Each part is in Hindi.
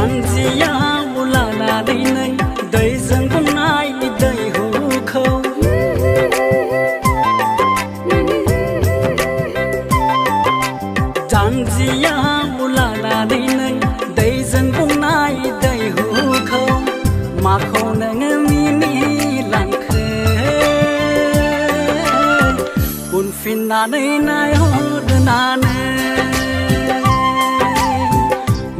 जानजियाव लानानै दैजों बुंनाय दैहुखौ जानजियाव लानानै दैजों बुंनाय दैहुखौ माखौ नोङो मिनिलांखो उनफिननानै नायहरनानै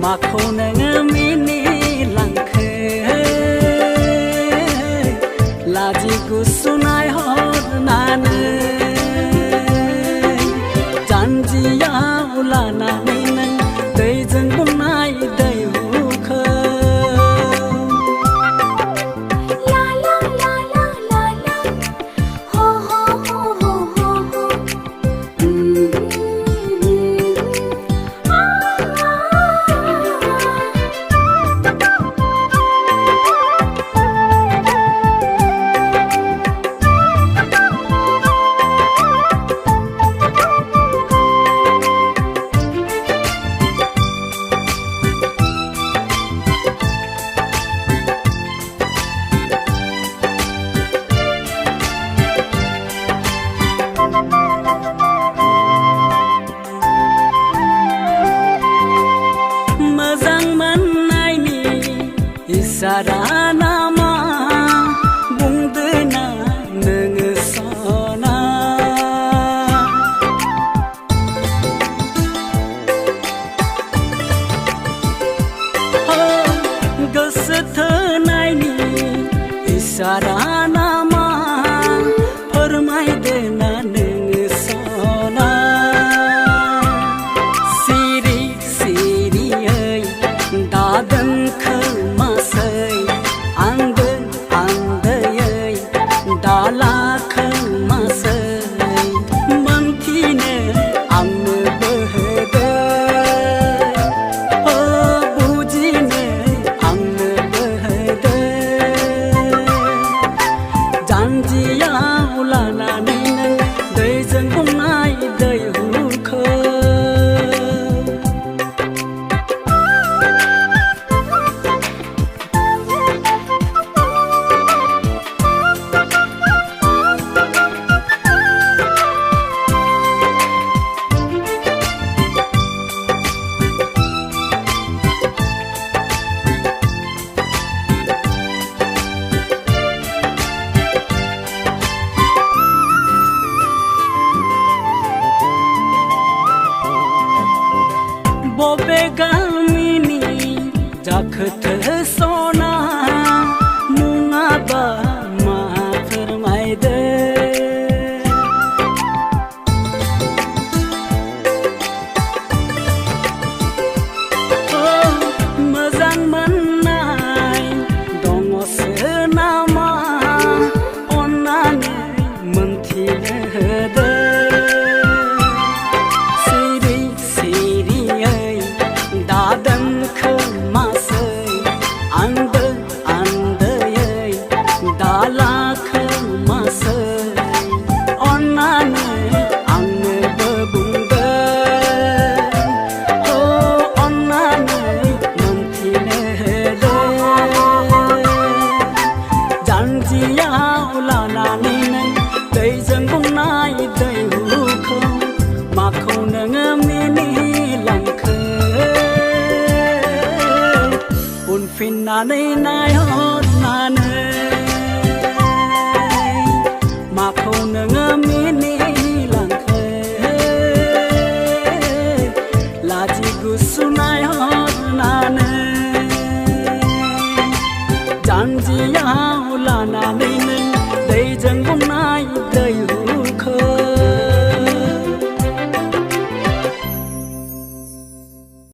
माखौ नोङो मिनिलांखो लाजि गुसु नायहरनानै जानजियाव लानानै नों दैजों बुंनाय दैहुखौ इसारा नामा बुंदोना नोङो सना गोसो थोनायनि इसारा नामा फोरमायदोना नोङो सना सिरि सिरियै दादोंखौ दालाखौ मासै मोनथिनो आंनो बोहोदो बुजिनो आंनो बोहोदो जानजियाव लानानै नों दैजों बुंनाय दैहुखौ बबे गामिनि जाखोथो सना मुङाबा मा फोरमायदो मोजां मोननाय दङसो नामा अन्नानै मोनथिनो होदो दादोंखौ मासै आंबो आन्दैयै दालाखौ मासै अन्नानै आंनोबो बुंदो अन्नानै मोनथिनो होदो जानजियाव लानानै नों दैजों बुंनाय दैहुखौ माखौ नोङो मिनिलांखो उनफिननानै नायहर